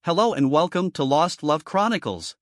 Hello and welcome to Lost Love Chronicles.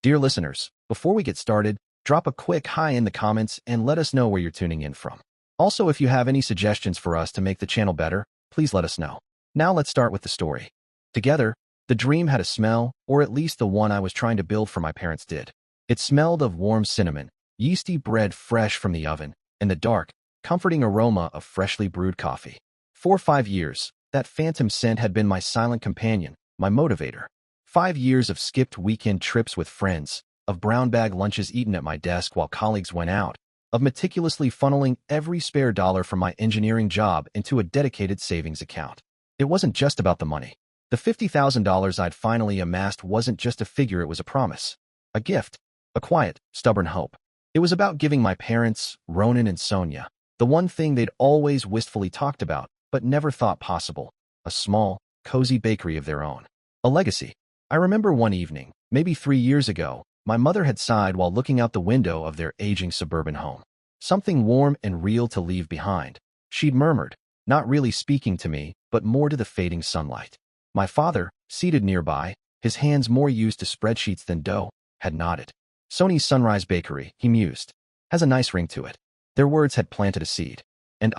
Dear listeners, before we get started, drop a quick hi in the comments and let us know where you're tuning in from. Also, if you have any suggestions for us to make the channel better, please let us know. Now let's start with the story. Together, the dream had a smell, or at least the one I was trying to build for my parents did. It smelled of warm cinnamon, yeasty bread fresh from the oven, and the dark, comforting aroma of freshly brewed coffee. For 5 years, that phantom scent had been my silent companion, my motivator. 5 years of skipped weekend trips with friends, of brown bag lunches eaten at my desk while colleagues went out, of meticulously funneling every spare dollar from my engineering job into a dedicated savings account. It wasn't just about the money. The $50,000 I'd finally amassed wasn't just a figure, it was a promise. A gift. A quiet, stubborn hope. It was about giving my parents, Ronan and Sonia, the one thing they'd always wistfully talked about, but never thought possible: a small, cozy bakery of their own. A legacy. I remember one evening, maybe 3 years ago, my mother had sighed while looking out the window of their aging suburban home. Something warm and real to leave behind. She'd murmured, not really speaking to me, but more to the fading sunlight. My father, seated nearby, his hands more used to spreadsheets than dough, had nodded. Sony's Sunrise Bakery, he mused, has a nice ring to it. Their words had planted a seed. And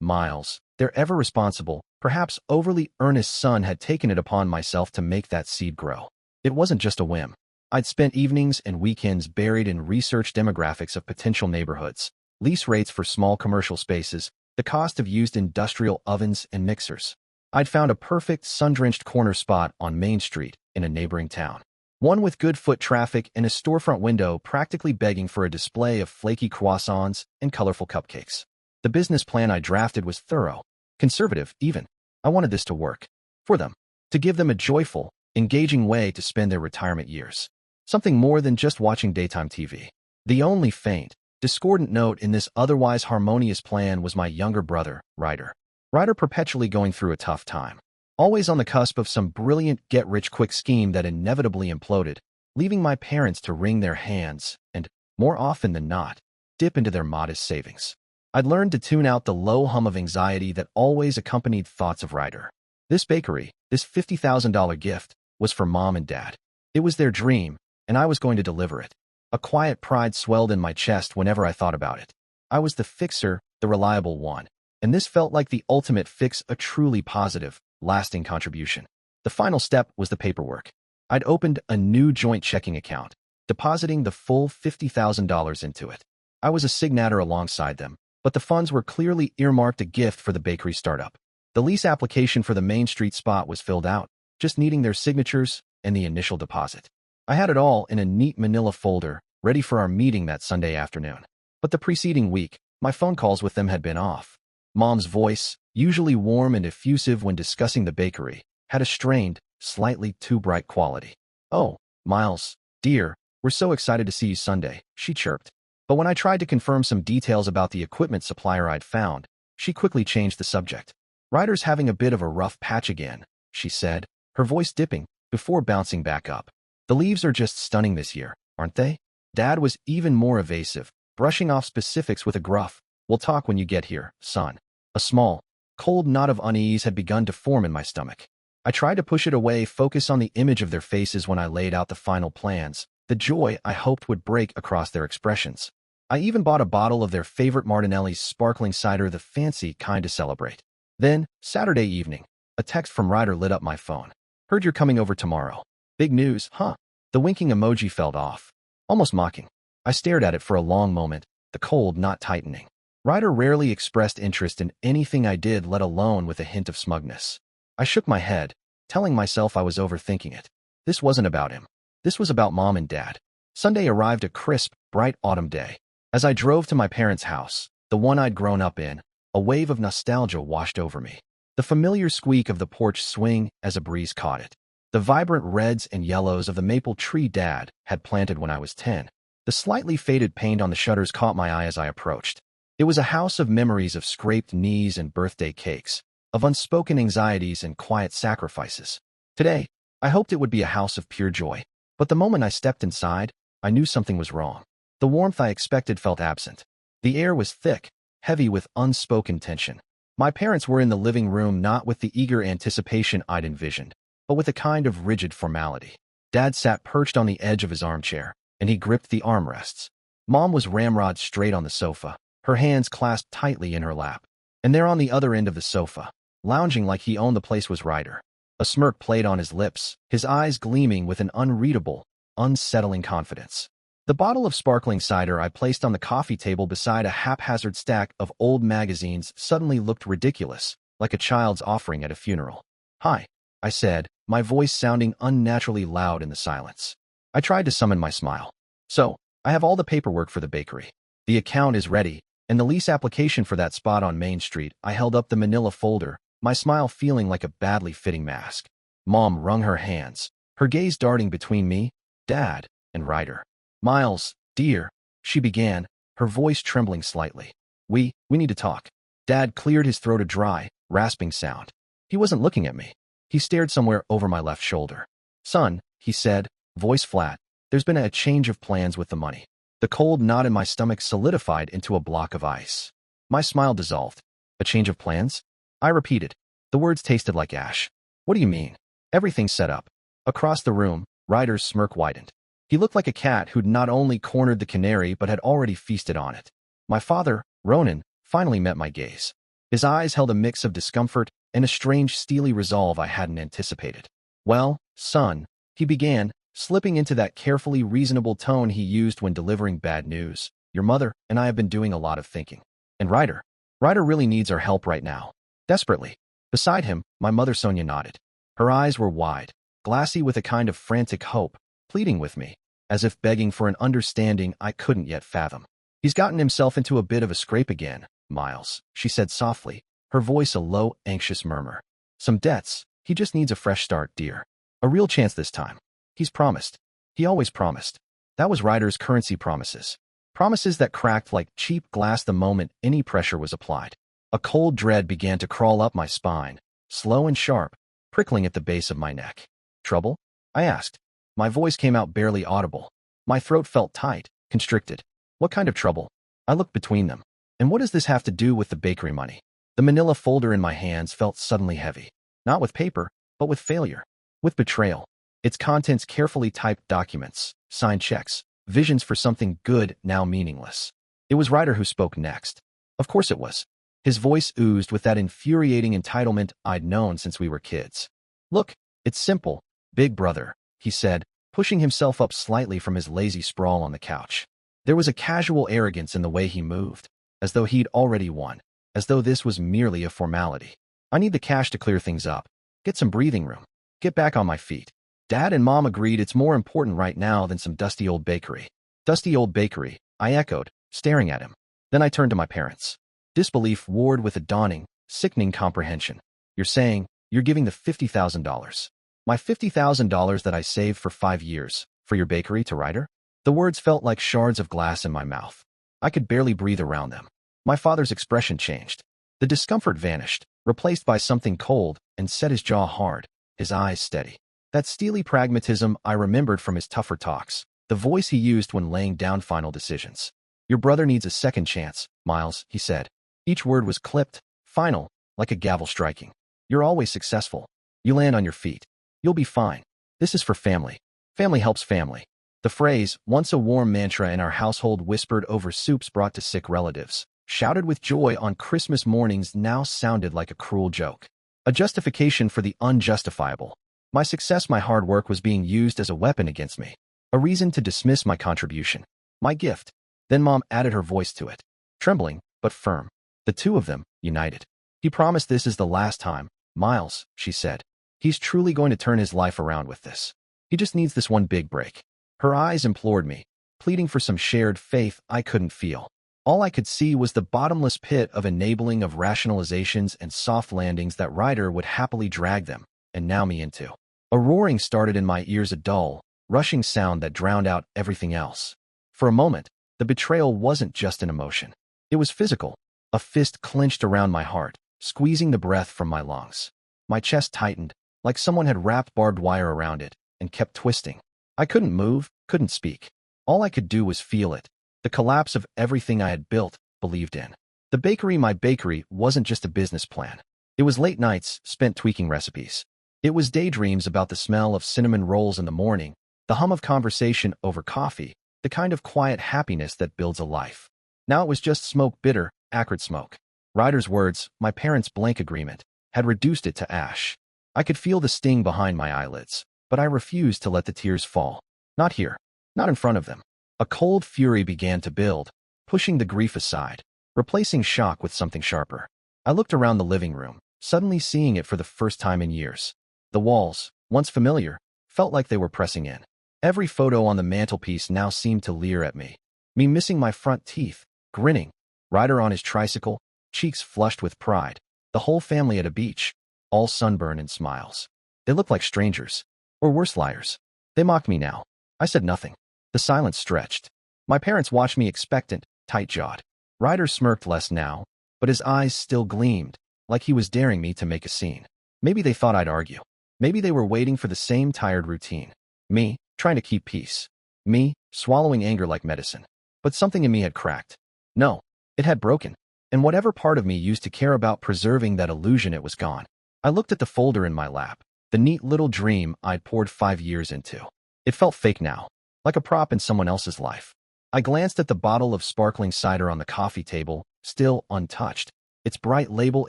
Miles, their ever-responsible, perhaps overly earnest son, had taken it upon myself to make that seed grow. It wasn't just a whim. I'd spent evenings and weekends buried in research demographics of potential neighborhoods, lease rates for small commercial spaces, the cost of used industrial ovens and mixers. I'd found a perfect sun-drenched corner spot on Main Street in a neighboring town. One with good foot traffic and a storefront window practically begging for a display of flaky croissants and colorful cupcakes. The business plan I drafted was thorough, conservative even. I wanted this to work. For them. To give them a joyful, engaging way to spend their retirement years. Something more than just watching daytime TV. The only faint, discordant note in this otherwise harmonious plan was my younger brother, Ryder. Ryder perpetually going through a tough time. Always on the cusp of some brilliant get-rich-quick scheme that inevitably imploded, leaving my parents to wring their hands and, more often than not, dip into their modest savings. I'd learned to tune out the low hum of anxiety that always accompanied thoughts of Ryder. This bakery, this $50,000 gift, was for Mom and Dad. It was their dream, and I was going to deliver it. A quiet pride swelled in my chest whenever I thought about it. I was the fixer, the reliable one, and this felt like the ultimate fix, a truly positive, lasting contribution. The final step was the paperwork. I'd opened a new joint checking account, depositing the full $50,000 into it. I was a signator alongside them, but the funds were clearly earmarked a gift for the bakery startup. The lease application for the Main Street spot was filled out, just needing their signatures and the initial deposit. I had it all in a neat manila folder, ready for our meeting that Sunday afternoon. But the preceding week, my phone calls with them had been off. Mom's voice, usually warm and effusive when discussing the bakery, had a strained, slightly too bright quality. "Oh, Miles, dear, we're so excited to see you Sunday," she chirped. But when I tried to confirm some details about the equipment supplier I'd found, she quickly changed the subject. "Ryder's having a bit of a rough patch again," she said, her voice dipping, before bouncing back up. "The leaves are just stunning this year, aren't they?" Dad was even more evasive, brushing off specifics with a gruff, "We'll talk when you get here, son." A small, cold knot of unease had begun to form in my stomach. I tried to push it away, focus on the image of their faces when I laid out the final plans, the joy I hoped would break across their expressions. I even bought a bottle of their favorite Martinelli's sparkling cider, the fancy kind to celebrate. Then, Saturday evening, a text from Ryder lit up my phone. "Heard you're coming over tomorrow. Big news, huh?" The winking emoji fell off, almost mocking. I stared at it for a long moment, the cold knot tightening. Ryder rarely expressed interest in anything I did, let alone with a hint of smugness. I shook my head, telling myself I was overthinking it. This wasn't about him. This was about Mom and Dad. Sunday arrived, a crisp, bright autumn day. As I drove to my parents' house, the one I'd grown up in, a wave of nostalgia washed over me. The familiar squeak of the porch swing as a breeze caught it. The vibrant reds and yellows of the maple tree Dad had planted when I was 10. The slightly faded paint on the shutters caught my eye as I approached. It was a house of memories, of scraped knees and birthday cakes, of unspoken anxieties and quiet sacrifices. Today, I hoped it would be a house of pure joy. But the moment I stepped inside, I knew something was wrong. The warmth I expected felt absent. The air was thick, heavy with unspoken tension. My parents were in the living room, not with the eager anticipation I'd envisioned, but with a kind of rigid formality. Dad sat perched on the edge of his armchair, and he gripped the armrests. Mom was ramrod straight on the sofa, her hands clasped tightly in her lap. And there on the other end of the sofa, lounging like he owned the place, was Ryder. A smirk played on his lips, his eyes gleaming with an unreadable, unsettling confidence. The bottle of sparkling cider I placed on the coffee table beside a haphazard stack of old magazines suddenly looked ridiculous, like a child's offering at a funeral. "Hi," I said, my voice sounding unnaturally loud in the silence. I tried to summon my smile. "So, I have all the paperwork for the bakery. The account is ready, and the lease application for that spot on Main Street." I held up the manila folder, my smile feeling like a badly fitting mask. Mom wrung her hands, her gaze darting between me, Dad, and Ryder. "Miles, dear," she began, her voice trembling slightly. We need to talk." Dad cleared his throat, a dry, rasping sound. He wasn't looking at me. He stared somewhere over my left shoulder. "Son," he said, voice flat, "there's been a change of plans with the money." The cold knot in my stomach solidified into a block of ice. My smile dissolved. "A change of plans?" I repeated. The words tasted like ash. "What do you mean?" "Everything's set up." Across the room, Ryder's smirk widened. He looked like a cat who'd not only cornered the canary but had already feasted on it. My father, Ronan, finally met my gaze. His eyes held a mix of discomfort and a strange steely resolve I hadn't anticipated. "Well, son," he began, slipping into that carefully reasonable tone he used when delivering bad news, "your mother and I have been doing a lot of thinking. And Ryder really needs our help right now. Desperately." Beside him, my mother Sonia nodded. Her eyes were wide, glassy with a kind of frantic hope, pleading with me, as if begging for an understanding I couldn't yet fathom. "He's gotten himself into a bit of a scrape again, Miles," she said softly, her voice a low, anxious murmur. "Some debts. He just needs a fresh start, dear. A real chance this time. He's promised. He always promised." That was Ryder's currency: promises. Promises that cracked like cheap glass the moment any pressure was applied. A cold dread began to crawl up my spine, slow and sharp, prickling at the base of my neck. "Trouble?" I asked. My voice came out barely audible. My throat felt tight, constricted. "What kind of trouble?" I looked between them. "And what does this have to do with the bakery money?" The manila folder in my hands felt suddenly heavy. Not with paper, but with failure. With betrayal. Its contents carefully typed documents, signed checks, visions for something good now meaningless. It was Ryder who spoke next. Of course it was. His voice oozed with that infuriating entitlement I'd known since we were kids. "Look, it's simple, big brother," he said, pushing himself up slightly from his lazy sprawl on the couch. There was a casual arrogance in the way he moved, as though he'd already won, as though this was merely a formality. "I need the cash to clear things up, get some breathing room, get back on my feet." Dad and Mom agreed it's more important right now than some dusty old bakery. "Dusty old bakery," I echoed, staring at him. Then I turned to my parents. Disbelief warred with a dawning, sickening comprehension. "You're saying you're giving the $50,000. My $50,000 that I saved for 5 years, for your bakery, to Ryder?" The words felt like shards of glass in my mouth. I could barely breathe around them. My father's expression changed. The discomfort vanished, replaced by something cold, and set his jaw hard, his eyes steady. That steely pragmatism I remembered from his tougher talks, the voice he used when laying down final decisions. "Your brother needs a second chance, Miles," he said. Each word was clipped, final, like a gavel striking. "You're always successful. You land on your feet. You'll be fine. This is for family. Family helps family." The phrase, once a warm mantra in our household whispered over soups brought to sick relatives, shouted with joy on Christmas mornings, now sounded like a cruel joke. A justification for the unjustifiable. My success, my hard work, was being used as a weapon against me. A reason to dismiss my contribution. My gift. Then Mom added her voice to it. Trembling, but firm. The two of them, united. "He promised this is the last time, Miles," she said. "He's truly going to turn his life around with this. He just needs this one big break." Her eyes implored me, pleading for some shared faith I couldn't feel. All I could see was the bottomless pit of enabling, of rationalizations and soft landings that Ryder would happily drag them, and now me, into. A roaring started in my ears, a dull, rushing sound that drowned out everything else. For a moment, the betrayal wasn't just an emotion. It was physical. A fist clenched around my heart, squeezing the breath from my lungs. My chest tightened, like someone had wrapped barbed wire around it, and kept twisting. I couldn't move, couldn't speak. All I could do was feel it. The collapse of everything I had built, believed in. The bakery, my bakery, wasn't just a business plan. It was late nights spent tweaking recipes. It was daydreams about the smell of cinnamon rolls in the morning, the hum of conversation over coffee, the kind of quiet happiness that builds a life. Now it was just smoke, bitter, acrid smoke. Ryder's words, my parents' blank agreement, had reduced it to ash. I could feel the sting behind my eyelids, but I refused to let the tears fall. Not here. Not in front of them. A cold fury began to build, pushing the grief aside, replacing shock with something sharper. I looked around the living room, suddenly seeing it for the first time in years. The walls, once familiar, felt like they were pressing in. Every photo on the mantelpiece now seemed to leer at me. Me missing my front teeth, grinning, Ryder on his tricycle, cheeks flushed with pride, the whole family at a beach, all sunburn and smiles. They looked like strangers, or worse, liars. They mocked me now. I said nothing. The silence stretched. My parents watched me expectant, tight-jawed. Ryder smirked less now, but his eyes still gleamed, like he was daring me to make a scene. Maybe they thought I'd argue. Maybe they were waiting for the same tired routine. Me, trying to keep peace. Me, swallowing anger like medicine. But something in me had cracked. No, it had broken. And whatever part of me used to care about preserving that illusion, it was gone. I looked at the folder in my lap, the neat little dream I'd poured 5 years into. It felt fake now, like a prop in someone else's life. I glanced at the bottle of sparkling cider on the coffee table, still untouched, its bright label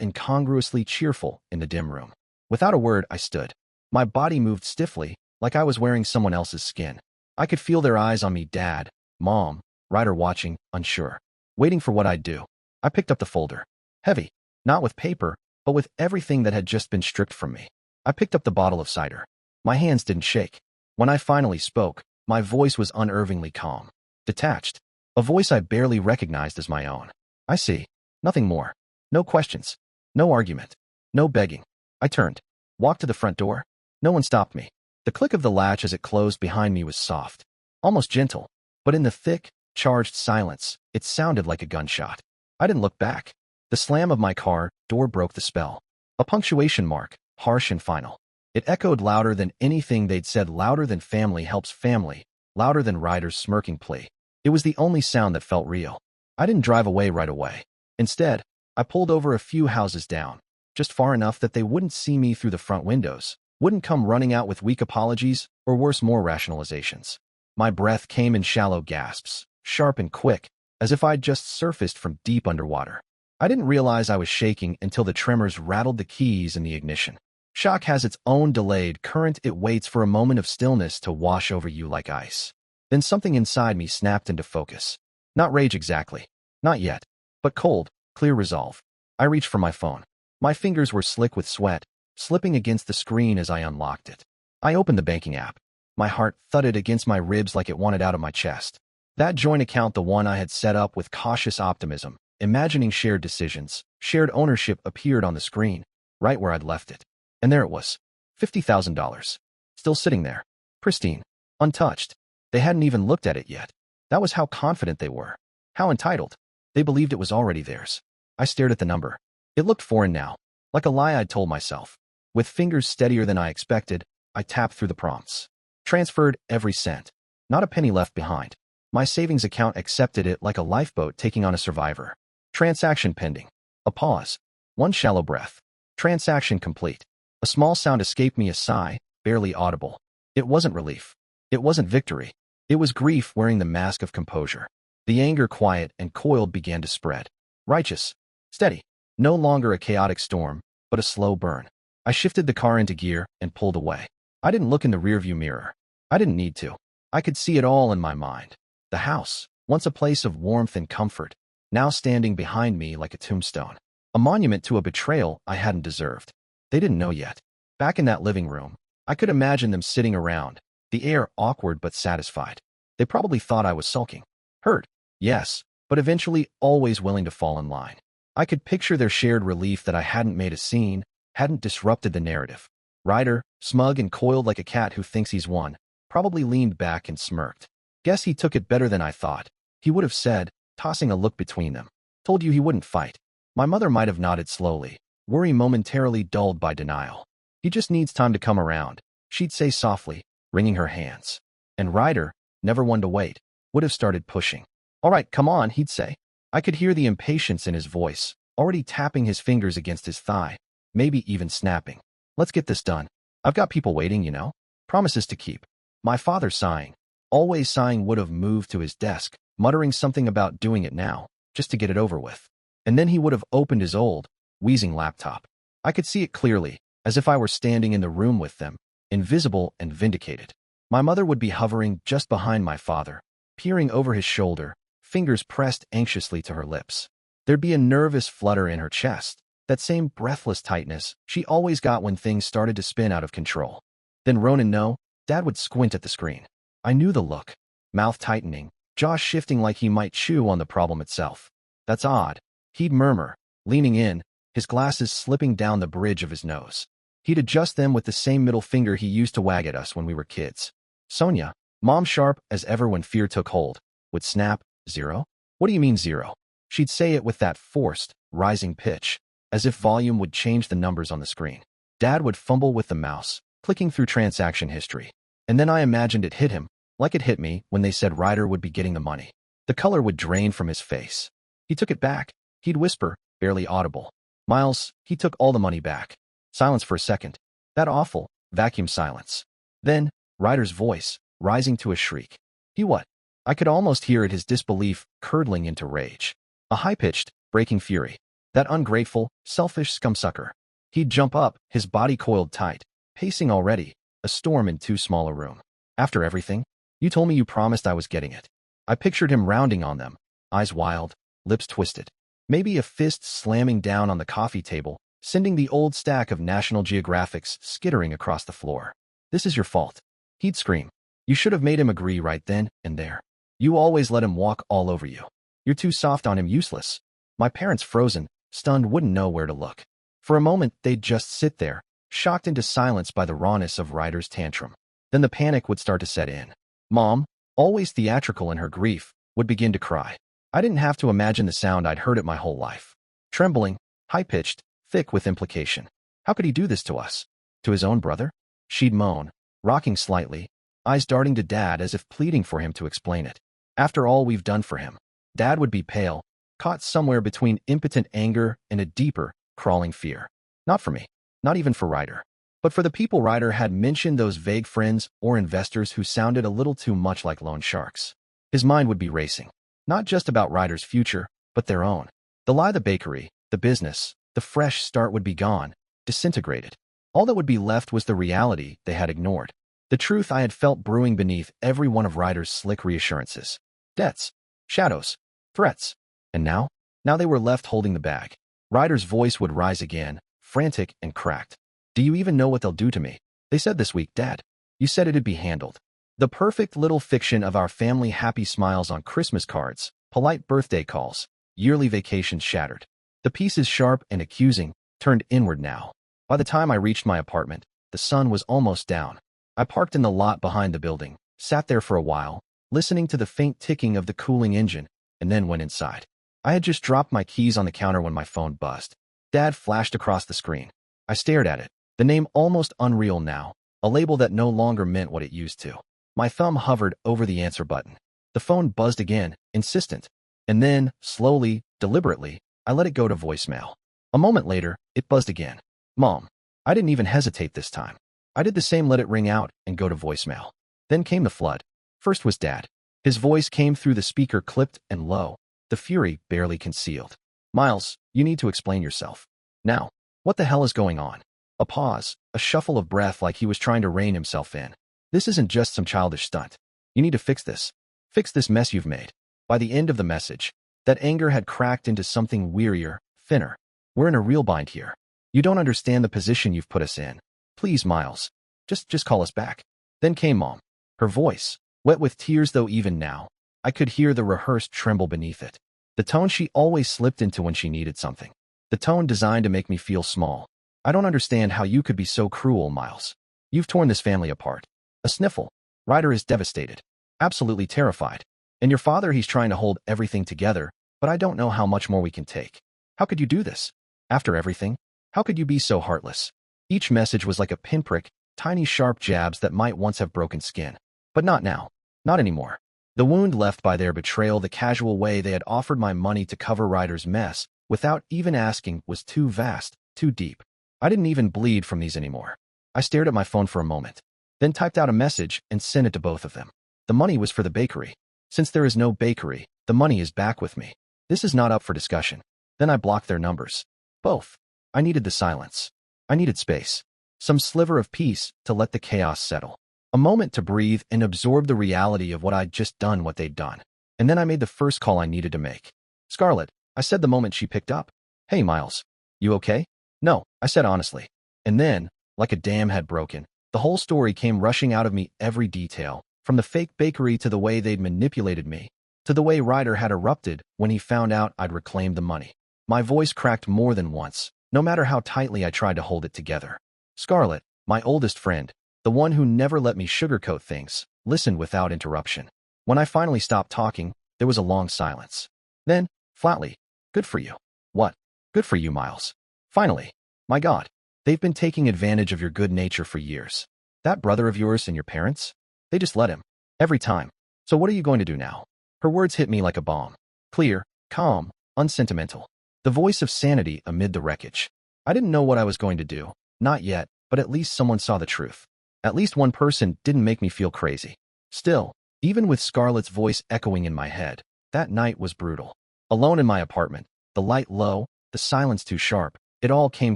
incongruously cheerful in the dim room. Without a word, I stood. My body moved stiffly, like I was wearing someone else's skin. I could feel their eyes on me, Dad, Mom, Ryder watching, unsure, waiting for what I'd do. I picked up the folder. Heavy, not with paper, but with everything that had just been stripped from me. I picked up the bottle of cider. My hands didn't shake. When I finally spoke, my voice was unnervingly calm, detached, a voice I barely recognized as my own. I see. Nothing more. No questions. No argument. No begging. I turned, walked to the front door. No one stopped me. The click of the latch as it closed behind me was soft, almost gentle, but in the thick, charged silence, it sounded like a gunshot. I didn't look back. The slam of my car door broke the spell. A punctuation mark, harsh and final. It echoed louder than anything they'd said, louder than family helps family, louder than Ryder's smirking plea. It was the only sound that felt real. I didn't drive away right away. Instead, I pulled over a few houses down, just far enough that they wouldn't see me through the front windows, wouldn't come running out with weak apologies, or worse, more rationalizations. My breath came in shallow gasps, sharp and quick, as if I'd just surfaced from deep underwater. I didn't realize I was shaking until the tremors rattled the keys in the ignition. Shock has its own delayed current. It waits for a moment of stillness to wash over you like ice. Then something inside me snapped into focus. Not rage exactly. Not yet. But cold, clear resolve. I reached for my phone. My fingers were slick with sweat, slipping against the screen as I unlocked it. I opened the banking app. My heart thudded against my ribs like it wanted out of my chest. That joint account, the one I had set up with cautious optimism, imagining shared decisions, shared ownership, appeared on the screen, right where I'd left it. And there it was, $50,000. Still sitting there, pristine, untouched. They hadn't even looked at it yet. That was how confident they were. How entitled. They believed it was already theirs. I stared at the number. It looked foreign now, like a lie I'd told myself. With fingers steadier than I expected, I tapped through the prompts. Transferred every cent. Not a penny left behind. My savings account accepted it like a lifeboat taking on a survivor. Transaction pending. A pause. One shallow breath. Transaction complete. A small sound escaped me, a sigh, barely audible. It wasn't relief. It wasn't victory. It was grief wearing the mask of composure. The anger, quiet and coiled, began to spread. Righteous. Steady. No longer a chaotic storm, but a slow burn. I shifted the car into gear and pulled away. I didn't look in the rearview mirror. I didn't need to. I could see it all in my mind. The house, once a place of warmth and comfort, now standing behind me like a tombstone. A monument to a betrayal I hadn't deserved. They didn't know yet. Back in that living room, I could imagine them sitting around, the air awkward but satisfied. They probably thought I was sulking. Hurt, yes, but eventually always willing to fall in line. I could picture their shared relief that I hadn't made a scene, hadn't disrupted the narrative. Ryder, smug and coiled like a cat who thinks he's won, probably leaned back and smirked. Guess he took it better than I thought. He would have said, tossing a look between them. Told you he wouldn't fight. My mother might have nodded slowly, worry momentarily dulled by denial. He just needs time to come around, she'd say softly, wringing her hands. And Ryder, never one to wait, would have started pushing. All right, come on, he'd say. I could hear the impatience in his voice, already tapping his fingers against his thigh, maybe even snapping. Let's get this done. I've got people waiting, you know. Promises to keep. My father sighing. Always sighing would have moved to his desk, muttering something about doing it now, just to get it over with. And then he would have opened his old, wheezing laptop. I could see it clearly, as if I were standing in the room with them, invisible and vindicated. My mother would be hovering just behind my father, peering over his shoulder, fingers pressed anxiously to her lips. There'd be a nervous flutter in her chest, that same breathless tightness she always got when things started to spin out of control. Then Ronan no, Dad would squint at the screen. I knew the look. Mouth tightening, jaw shifting like he might chew on the problem itself. That's odd, he'd murmur, leaning in, his glasses slipping down the bridge of his nose. He'd adjust them with the same middle finger he used to wag at us when we were kids. Sonia, Mom sharp as ever when fear took hold, would snap, 0? What do you mean 0? She'd say it with that forced, rising pitch, as if volume would change the numbers on the screen. Dad would fumble with the mouse, clicking through transaction history. And then I imagined it hit him, like it hit me when they said Ryder would be getting the money. The color would drain from his face. He took it back. He'd whisper, barely audible. Miles, he took all the money back. Silence for a second. That awful, vacuum silence. Then, Ryder's voice, rising to a shriek. He what? I could almost hear it, his disbelief curdling into rage. A high-pitched, breaking fury. That ungrateful, selfish scumsucker. He'd jump up, his body coiled tight, pacing already, a storm in too small a room. After everything? You told me you promised I was getting it. I pictured him rounding on them, eyes wild, lips twisted. Maybe a fist slamming down on the coffee table, sending the old stack of National Geographics skittering across the floor. This is your fault. He'd scream. You should have made him agree right then and there. You always let him walk all over you. You're too soft on him, useless. My parents, frozen, stunned, wouldn't know where to look. For a moment, they'd just sit there, shocked into silence by the rawness of Ryder's tantrum. Then the panic would start to set in. Mom, always theatrical in her grief, would begin to cry. I didn't have to imagine the sound. I'd heard it my whole life. Trembling, high-pitched, thick with implication. How could he do this to us? To his own brother? She'd moan, rocking slightly, eyes darting to Dad as if pleading for him to explain it. After all we've done for him. Dad would be pale, caught somewhere between impotent anger and a deeper, crawling fear. Not for me. Not even for Ryder. But for the people Ryder had mentioned, those vague friends or investors who sounded a little too much like loan sharks. His mind would be racing. Not just about Ryder's future, but their own. The lie, the bakery, the business, the fresh start would be gone, disintegrated. All that would be left was the reality they had ignored. The truth I had felt brewing beneath every one of Ryder's slick reassurances. Debts. Shadows. Threats. And now? Now they were left holding the bag. Ryder's voice would rise again, frantic and cracked. Do you even know what they'll do to me? They said this week, Dad. You said it'd be handled. The perfect little fiction of our family, happy smiles on Christmas cards, polite birthday calls, yearly vacations shattered. The pieces, sharp and accusing, turned inward now. By the time I reached my apartment, the sun was almost down. I parked in the lot behind the building, sat there for a while, listening to the faint ticking of the cooling engine, and then went inside. I had just dropped my keys on the counter when my phone buzzed. Dad flashed across the screen. I stared at it, the name almost unreal now, a label that no longer meant what it used to. My thumb hovered over the answer button. The phone buzzed again, insistent. And then, slowly, deliberately, I let it go to voicemail. A moment later, it buzzed again. Mom. I didn't even hesitate this time. I did the same, let it ring out and go to voicemail. Then came the flood. First was Dad. His voice came through the speaker, clipped and low, the fury barely concealed. Miles, you need to explain yourself. Now. What the hell is going on? A pause, a shuffle of breath like he was trying to rein himself in. This isn't just some childish stunt. You need to fix this. Fix this mess you've made. By the end of the message, that anger had cracked into something wearier, thinner. We're in a real bind here. You don't understand the position you've put us in. Please, Miles. Just call us back. Then came Mom. Her voice, wet with tears, though even now, I could hear the rehearsed tremble beneath it. The tone she always slipped into when she needed something. The tone designed to make me feel small. I don't understand how you could be so cruel, Miles. You've torn this family apart. A sniffle. Ryder is devastated. Absolutely terrified. And your father, he's trying to hold everything together, but I don't know how much more we can take. How could you do this? After everything? How could you be so heartless? Each message was like a pinprick, tiny sharp jabs that might once have broken skin. But not now. Not anymore. The wound left by their betrayal, the casual way they had offered my money to cover Ryder's mess, without even asking, was too vast, too deep. I didn't even bleed from these anymore. I stared at my phone for a moment, then typed out a message and sent it to both of them. The money was for the bakery. Since there is no bakery, the money is back with me. This is not up for discussion. Then I blocked their numbers. Both. I needed the silence. I needed space. Some sliver of peace to let the chaos settle. A moment to breathe and absorb the reality of what I'd just done, what they'd done. And then I made the first call I needed to make. Scarlett, I said the moment she picked up. Hey, Miles. You okay? No, I said honestly. And then, like a dam had broken, the whole story came rushing out of me, every detail, from the fake bakery to the way they'd manipulated me, to the way Ryder had erupted when he found out I'd reclaimed the money. My voice cracked more than once, no matter how tightly I tried to hold it together. Scarlett, my oldest friend, the one who never let me sugarcoat things, listened without interruption. When I finally stopped talking, there was a long silence. Then, flatly, good for you. What? Good for you, Miles. Finally. My God. They've been taking advantage of your good nature for years. That brother of yours and your parents? They just let him. Every time. So what are you going to do now? Her words hit me like a bomb. Clear, calm, unsentimental. The voice of sanity amid the wreckage. I didn't know what I was going to do. Not yet, but at least someone saw the truth. At least one person didn't make me feel crazy. Still, even with Scarlett's voice echoing in my head, that night was brutal. Alone in my apartment, the light low, the silence too sharp, it all came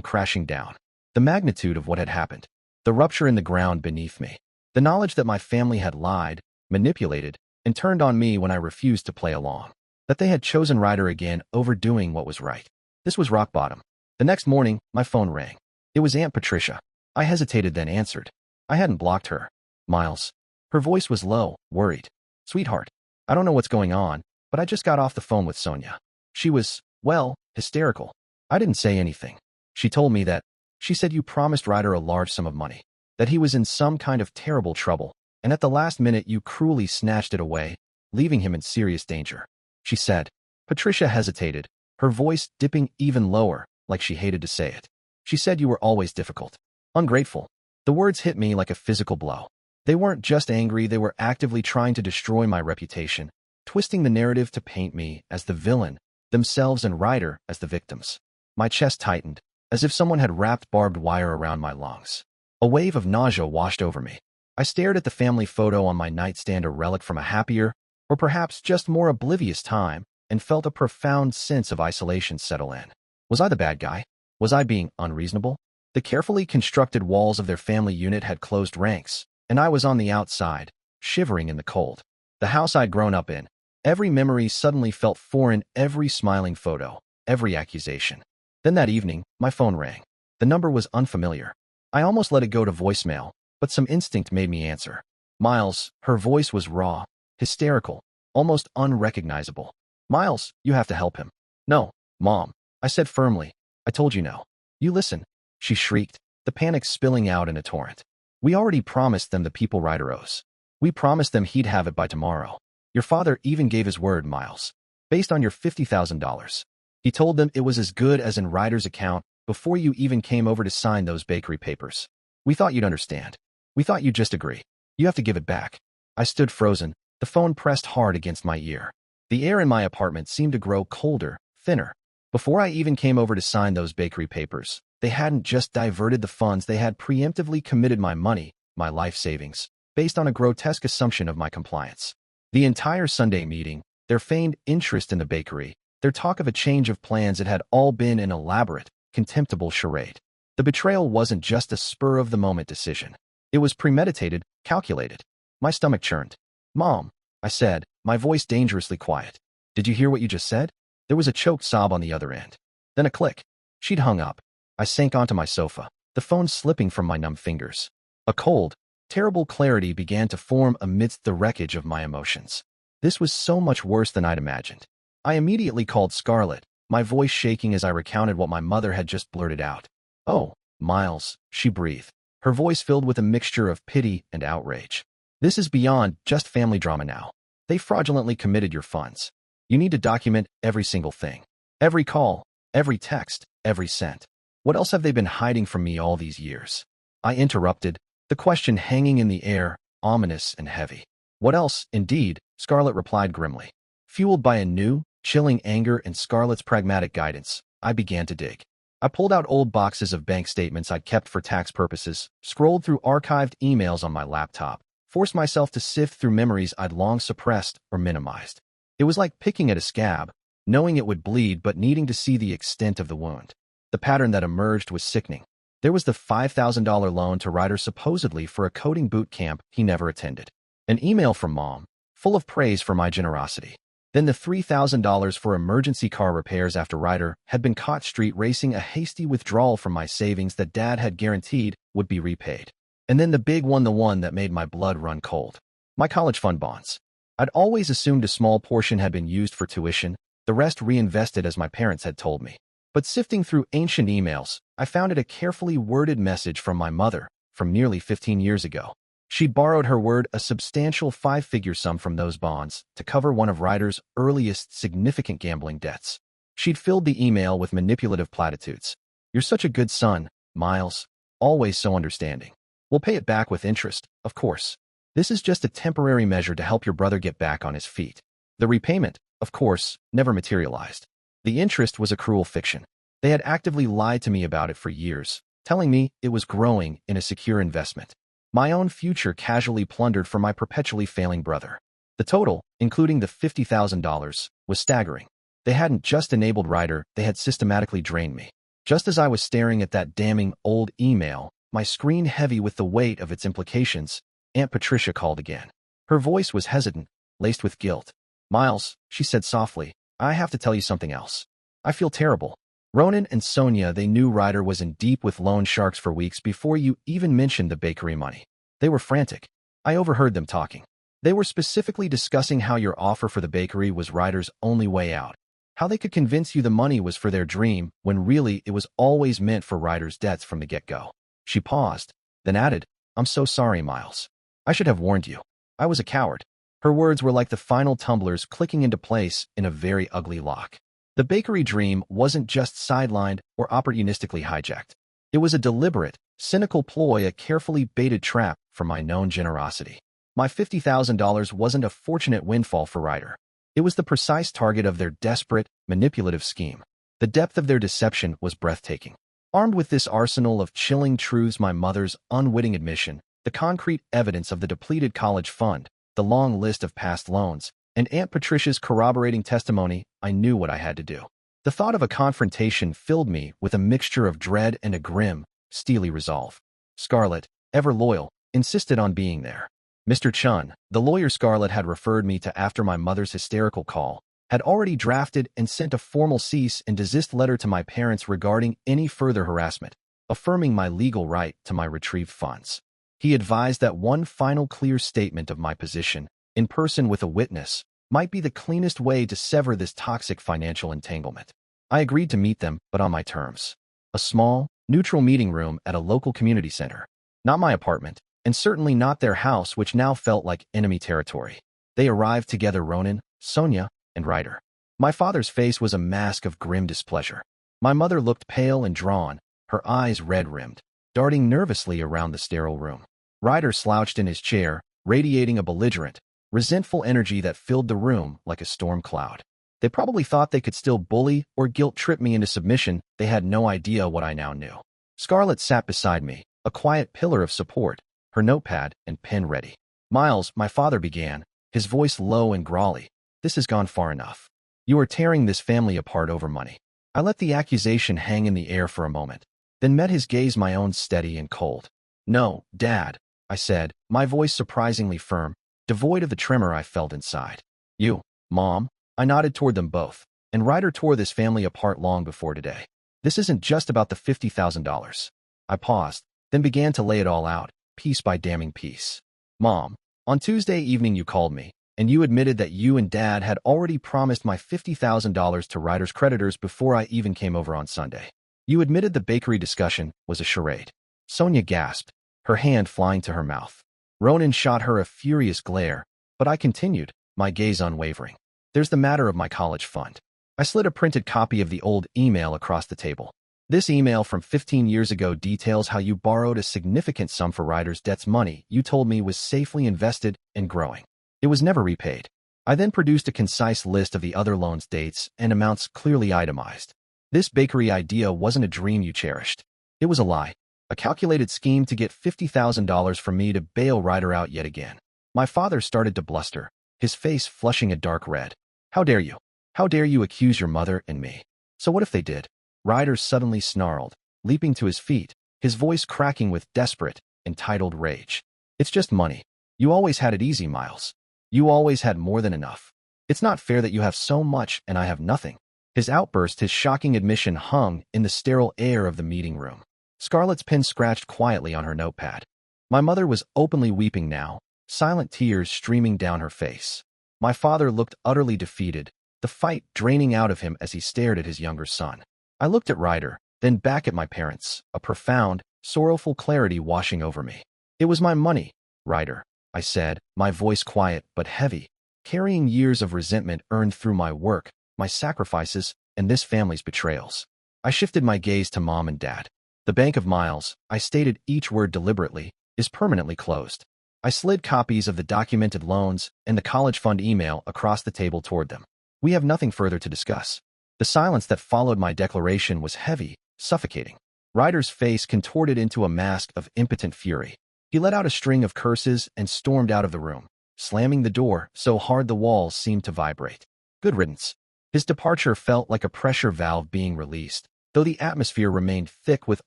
crashing down. The magnitude of what had happened, the rupture in the ground beneath me, the knowledge that my family had lied, manipulated, and turned on me when I refused to play along, that they had chosen Ryder again over doing what was right. This was rock bottom. The next morning, my phone rang. It was Aunt Patricia. I hesitated, then answered. I hadn't blocked her. Miles. Her voice was low, worried. Sweetheart, I don't know what's going on, but I just got off the phone with Sonia. She was, well, hysterical. I didn't say anything. She told me that, she said you promised Ryder a large sum of money, that he was in some kind of terrible trouble, and at the last minute you cruelly snatched it away, leaving him in serious danger. She said. Patricia hesitated, her voice dipping even lower, like she hated to say it. She said you were always difficult. Ungrateful. The words hit me like a physical blow. They weren't just angry, they were actively trying to destroy my reputation, twisting the narrative to paint me as the villain, themselves and Ryder as the victims. My chest tightened, as if someone had wrapped barbed wire around my lungs. A wave of nausea washed over me. I stared at the family photo on my nightstand, a relic from a happier, or perhaps just more oblivious time, and felt a profound sense of isolation settle in. Was I the bad guy? Was I being unreasonable? The carefully constructed walls of their family unit had closed ranks, and I was on the outside, shivering in the cold. The house I'd grown up in. Every memory suddenly felt foreign, every smiling photo, every accusation. Then that evening, my phone rang. The number was unfamiliar. I almost let it go to voicemail, but some instinct made me answer. Miles, her voice was raw, hysterical, almost unrecognizable. Miles, you have to help him. No, Mom, I said firmly. I told you no. You listen, she shrieked, the panic spilling out in a torrent. We already promised them the people Ryder owes. We promised them he'd have it by tomorrow. Your father even gave his word, Miles. Based on your $50,000. He told them it was as good as in Ryder's account before you even came over to sign those bakery papers. We thought you'd understand. We thought you'd just agree. You have to give it back. I stood frozen, the phone pressed hard against my ear. The air in my apartment seemed to grow colder, thinner. Before I even came over to sign those bakery papers, they hadn't just diverted the funds, they had preemptively committed my money, my life savings, based on a grotesque assumption of my compliance. The entire Sunday meeting, their feigned interest in the bakery, their talk of a change of plans, it had all been an elaborate, contemptible charade. The betrayal wasn't just a spur-of-the-moment decision. It was premeditated, calculated. My stomach churned. Mom, I said, my voice dangerously quiet. Did you hear what you just said? There was a choked sob on the other end. Then a click. She'd hung up. I sank onto my sofa, the phone slipping from my numb fingers. A cold, terrible clarity began to form amidst the wreckage of my emotions. This was so much worse than I'd imagined. I immediately called Scarlett, my voice shaking as I recounted what my mother had just blurted out. Oh, Miles, she breathed, her voice filled with a mixture of pity and outrage. This is beyond just family drama now. They fraudulently committed your funds. You need to document every single thing. Every call, every text, every cent. What else have they been hiding from me all these years? I interrupted, the question hanging in the air, ominous and heavy. What else, indeed, Scarlett replied grimly. Fueled by a new, chilling anger and Scarlett's pragmatic guidance, I began to dig. I pulled out old boxes of bank statements I'd kept for tax purposes, scrolled through archived emails on my laptop, forced myself to sift through memories I'd long suppressed or minimized. It was like picking at a scab, knowing it would bleed but needing to see the extent of the wound. The pattern that emerged was sickening. There was the $5,000 loan to Ryder supposedly for a coding boot camp he never attended. An email from Mom, full of praise for my generosity. Then the $3,000 for emergency car repairs after Ryder had been caught street racing a hasty withdrawal from my savings that Dad had guaranteed would be repaid. And then the big one, the one that made my blood run cold. My college fund bonds. I'd always assumed a small portion had been used for tuition, the rest reinvested as my parents had told me. But sifting through ancient emails, I found it a carefully worded message from my mother from nearly 15 years ago. She'd borrowed her word a substantial 5-figure sum from those bonds to cover one of Ryder's earliest significant gambling debts. She'd filled the email with manipulative platitudes. "You're such a good son, Miles. Always so understanding. We'll pay it back with interest, of course. This is just a temporary measure to help your brother get back on his feet." The repayment, of course, never materialized. The interest was a cruel fiction. They had actively lied to me about it for years, telling me it was growing in a secure investment. My own future casually plundered for my perpetually failing brother. The total, including the $50,000, was staggering. They hadn't just enabled Ryder, they had systematically drained me. Just as I was staring at that damning old email, my screen heavy with the weight of its implications, Aunt Patricia called again. Her voice was hesitant, laced with guilt. "Miles," she said softly, "I have to tell you something else. I feel terrible. Ronan and Sonia, they knew Ryder was in deep with loan sharks for weeks before you even mentioned the bakery money. They were frantic. I overheard them talking. They were specifically discussing how your offer for the bakery was Ryder's only way out. How they could convince you the money was for their dream when really it was always meant for Ryder's debts from the get-go." She paused, then added, "I'm so sorry, Miles. I should have warned you. I was a coward." Her words were like the final tumblers clicking into place in a very ugly lock. The bakery dream wasn't just sidelined or opportunistically hijacked. It was a deliberate, cynical ploy, a carefully baited trap for my known generosity. My $50,000 wasn't a fortunate windfall for Ryder. It was the precise target of their desperate, manipulative scheme. The depth of their deception was breathtaking. Armed with this arsenal of chilling truths, my mother's unwitting admission, the concrete evidence of the depleted college fund, the long list of past loans, and Aunt Patricia's corroborating testimony, I knew what I had to do. The thought of a confrontation filled me with a mixture of dread and a grim, steely resolve. Scarlett, ever loyal, insisted on being there. Mr. Chun, the lawyer Scarlett had referred me to after my mother's hysterical call, had already drafted and sent a formal cease and desist letter to my parents regarding any further harassment, affirming my legal right to my retrieved funds. He advised that one final clear statement of my position, in person with a witness, might be the cleanest way to sever this toxic financial entanglement. I agreed to meet them, but on my terms. A small, neutral meeting room at a local community center. Not my apartment, and certainly not their house, which now felt like enemy territory. They arrived together, Ronan, Sonia, and Ryder. My father's face was a mask of grim displeasure. My mother looked pale and drawn, her eyes red-rimmed, darting nervously around the sterile room. Ryder slouched in his chair, radiating a belligerent, resentful energy that filled the room like a storm cloud. They probably thought they could still bully or guilt-trip me into submission. They had no idea what I now knew. Scarlett sat beside me, a quiet pillar of support, her notepad and pen ready. "Miles," my father began, his voice low and growly, "this has gone far enough. You are tearing this family apart over money." I let the accusation hang in the air for a moment, then met his gaze, my own steady and cold. "No, Dad," I said, my voice surprisingly firm, devoid of the tremor I felt inside. "You, Mom." I nodded toward them both, "and Ryder tore this family apart long before today. This isn't just about the $50,000. I paused, then began to lay it all out, piece by damning piece. "Mom, on Tuesday evening you called me, and you admitted that you and Dad had already promised my $50,000 to Ryder's creditors before I even came over on Sunday. You admitted the bakery discussion was a charade." Sonia gasped, her hand flying to her mouth. Ronan shot her a furious glare, but I continued, my gaze unwavering. "There's the matter of my college fund." I slid a printed copy of the old email across the table. "This email from 15 years ago details how you borrowed a significant sum for Ryder's debts, money you told me was safely invested and growing. It was never repaid." I then produced a concise list of the other loans' dates and amounts clearly itemized. This bakery idea wasn't a dream you cherished. It was a lie, a calculated scheme to get $50,000 from me to bail Ryder out yet again. My father started to bluster, his face flushing a dark red. How dare you? How dare you accuse your mother and me? So what if they did? Ryder suddenly snarled, leaping to his feet, his voice cracking with desperate, entitled rage. It's just money. You always had it easy, Miles. You always had more than enough. It's not fair that you have so much and I have nothing. His outburst, his shocking admission hung in the sterile air of the meeting room. Scarlett's pen scratched quietly on her notepad. My mother was openly weeping now, silent tears streaming down her face. My father looked utterly defeated, the fight draining out of him as he stared at his younger son. I looked at Ryder, then back at my parents, a profound, sorrowful clarity washing over me. It was my money, Ryder, I said, my voice quiet but heavy, carrying years of resentment earned through my work, my sacrifices, and this family's betrayals. I shifted my gaze to Mom and Dad. The bank of Miles, I stated each word deliberately, is permanently closed. I slid copies of the documented loans and the college fund email across the table toward them. We have nothing further to discuss. The silence that followed my declaration was heavy, suffocating. Ryder's face contorted into a mask of impotent fury. He let out a string of curses and stormed out of the room, slamming the door so hard the walls seemed to vibrate. Good riddance. His departure felt like a pressure valve being released, though the atmosphere remained thick with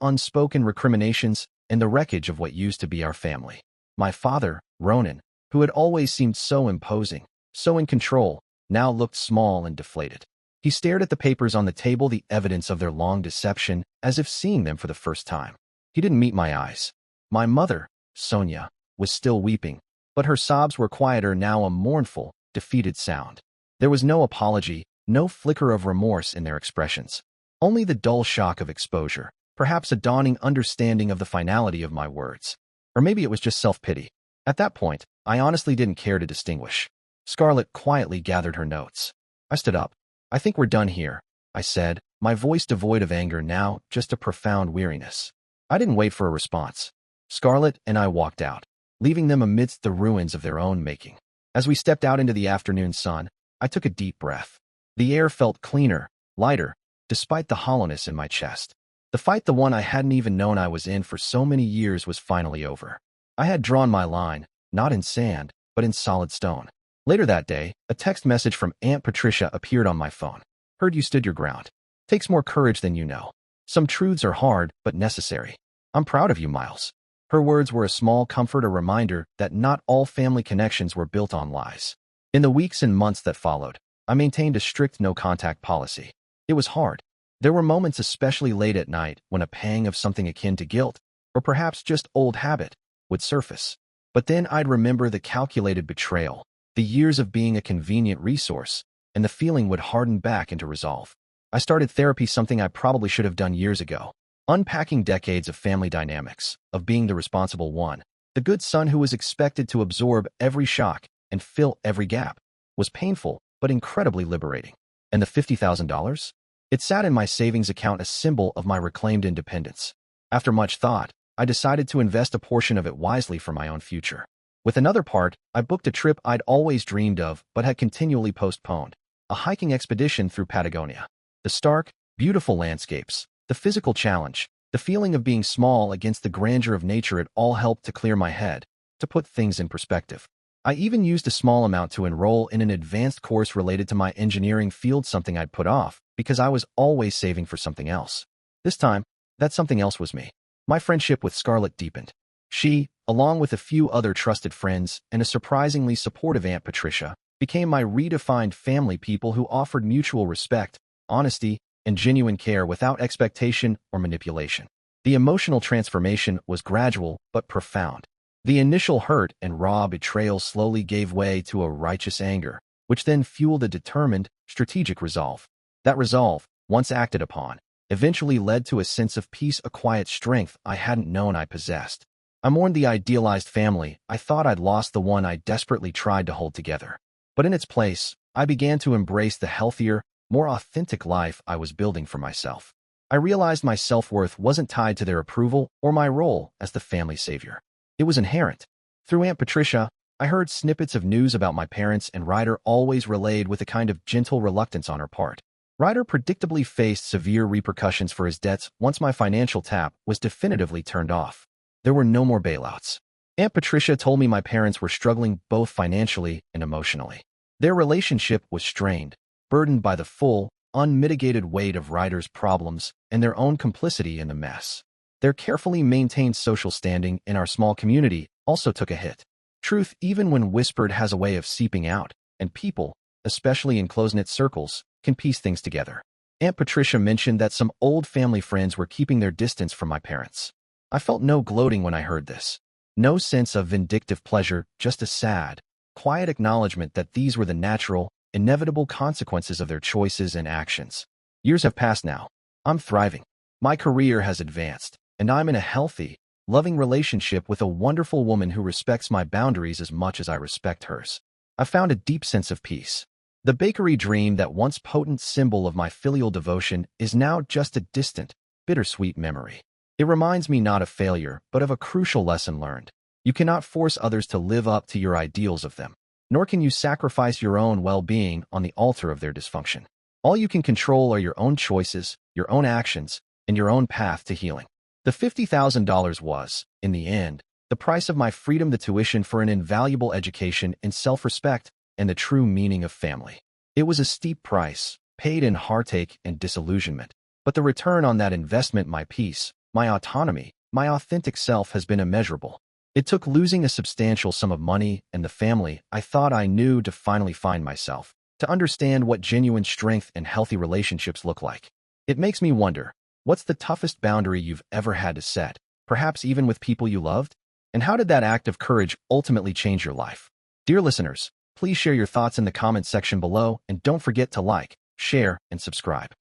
unspoken recriminations and the wreckage of what used to be our family. My father, Ronan, who had always seemed so imposing, so in control, now looked small and deflated. He stared at the papers on the table, the evidence of their long deception, as if seeing them for the first time. He didn't meet my eyes. My mother, Sonia, was still weeping, but her sobs were quieter now, a mournful, defeated sound. There was no apology, no flicker of remorse in their expressions. Only the dull shock of exposure, perhaps a dawning understanding of the finality of my words. Or maybe it was just self-pity. At that point, I honestly didn't care to distinguish. Scarlett quietly gathered her notes. I stood up. I think we're done here, I said, my voice devoid of anger now, just a profound weariness. I didn't wait for a response. Scarlett and I walked out, leaving them amidst the ruins of their own making. As we stepped out into the afternoon sun, I took a deep breath. The air felt cleaner, lighter, despite the hollowness in my chest. The fight, the one I hadn't even known I was in for so many years, was finally over. I had drawn my line, not in sand, but in solid stone. Later that day, a text message from Aunt Patricia appeared on my phone. Heard you stood your ground. Takes more courage than you know. Some truths are hard, but necessary. I'm proud of you, Miles. Her words were a small comfort, a reminder that not all family connections were built on lies. In the weeks and months that followed, I maintained a strict no-contact policy. It was hard. There were moments, especially late at night, when a pang of something akin to guilt, or perhaps just old habit, would surface. But then I'd remember the calculated betrayal, the years of being a convenient resource, and the feeling would harden back into resolve. I started therapy, something I probably should have done years ago, unpacking decades of family dynamics, of being the responsible one, the good son who was expected to absorb every shock and fill every gap. Was painful, but incredibly liberating. And the $50,000? It sat in my savings account, a symbol of my reclaimed independence. After much thought, I decided to invest a portion of it wisely for my own future. With another part, I booked a trip I'd always dreamed of but had continually postponed, a hiking expedition through Patagonia. The stark, beautiful landscapes, the physical challenge, the feeling of being small against the grandeur of nature, it all helped to clear my head, to put things in perspective. I even used a small amount to enroll in an advanced course related to my engineering field, something I'd put off because I was always saving for something else. This time, that something else was me. My friendship with Scarlett deepened. She, along with a few other trusted friends and a surprisingly supportive Aunt Patricia, became my redefined family, people who offered mutual respect, honesty, and genuine care without expectation or manipulation. The emotional transformation was gradual but profound. The initial hurt and raw betrayal slowly gave way to a righteous anger, which then fueled a determined, strategic resolve. That resolve, once acted upon, eventually led to a sense of peace, a quiet strength I hadn't known I possessed. I mourned the idealized family I thought I'd lost, the one I desperately tried to hold together. But in its place, I began to embrace the healthier, more authentic life I was building for myself. I realized my self-worth wasn't tied to their approval or my role as the family savior. It was inherent. Through Aunt Patricia, I heard snippets of news about my parents, and Ryder always relayed with a kind of gentle reluctance on her part. Ryder predictably faced severe repercussions for his debts once my financial tap was definitively turned off. There were no more bailouts. Aunt Patricia told me my parents were struggling both financially and emotionally. Their relationship was strained, burdened by the full, unmitigated weight of Ryder's problems and their own complicity in the mess. Their carefully maintained social standing in our small community also took a hit. Truth, even when whispered, has a way of seeping out, and people, especially in close-knit circles, can piece things together. Aunt Patricia mentioned that some old family friends were keeping their distance from my parents. I felt no gloating when I heard this. No sense of vindictive pleasure, just a sad, quiet acknowledgement that these were the natural, inevitable consequences of their choices and actions. Years have passed now. I'm thriving. My career has advanced, and I'm in a healthy, loving relationship with a wonderful woman who respects my boundaries as much as I respect hers. I found a deep sense of peace. The bakery dream, that once potent symbol of my filial devotion, is now just a distant, bittersweet memory. It reminds me not of failure, but of a crucial lesson learned. You cannot force others to live up to your ideals of them, nor can you sacrifice your own well-being on the altar of their dysfunction. All you can control are your own choices, your own actions, and your own path to healing. The $50,000 was, in the end, the price of my freedom, the tuition for an invaluable education in self-respect and the true meaning of family. It was a steep price, paid in heartache and disillusionment, but the return on that investment, my peace, my autonomy, my authentic self, has been immeasurable. It took losing a substantial sum of money and the family I thought I knew to finally find myself, to understand what genuine strength and healthy relationships look like. It makes me wonder, what's the toughest boundary you've ever had to set, perhaps even with people you loved? And how did that act of courage ultimately change your life? Dear listeners, please share your thoughts in the comments section below, and don't forget to like, share, and subscribe.